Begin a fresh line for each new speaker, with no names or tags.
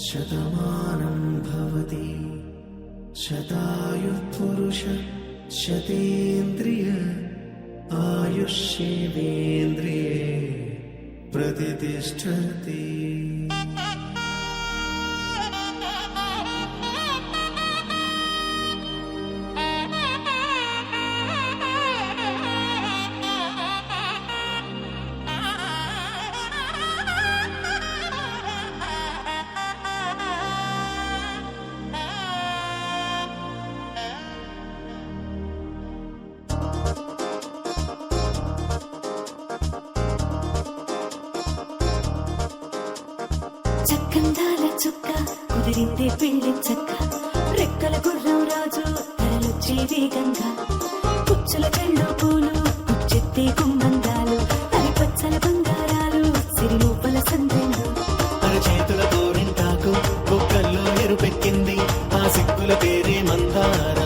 శతమానం భవతి శతాయుః పురుష శతేంద్రియ ఆయుష్యేవేంద్రియే ప్రతిష్టతి.
చక్కందాల చుక్క కుదిరిందే పెళ్లి చక్క, రెక్కల గుర్రం రాజు తరలొచ్చే వేగంగా, పుచ్చుల కళ్ళు పూలు పుచ్చెత్తే గుమ్మందాలు, అవి పచ్చల బంగారాలు సిరిమూపల సందెండు.
అరచేతుల గోరింటాకు బొక్కల్లో ఎరుపెక్కింది, ఆ సిగ్గుల పేరే మందార.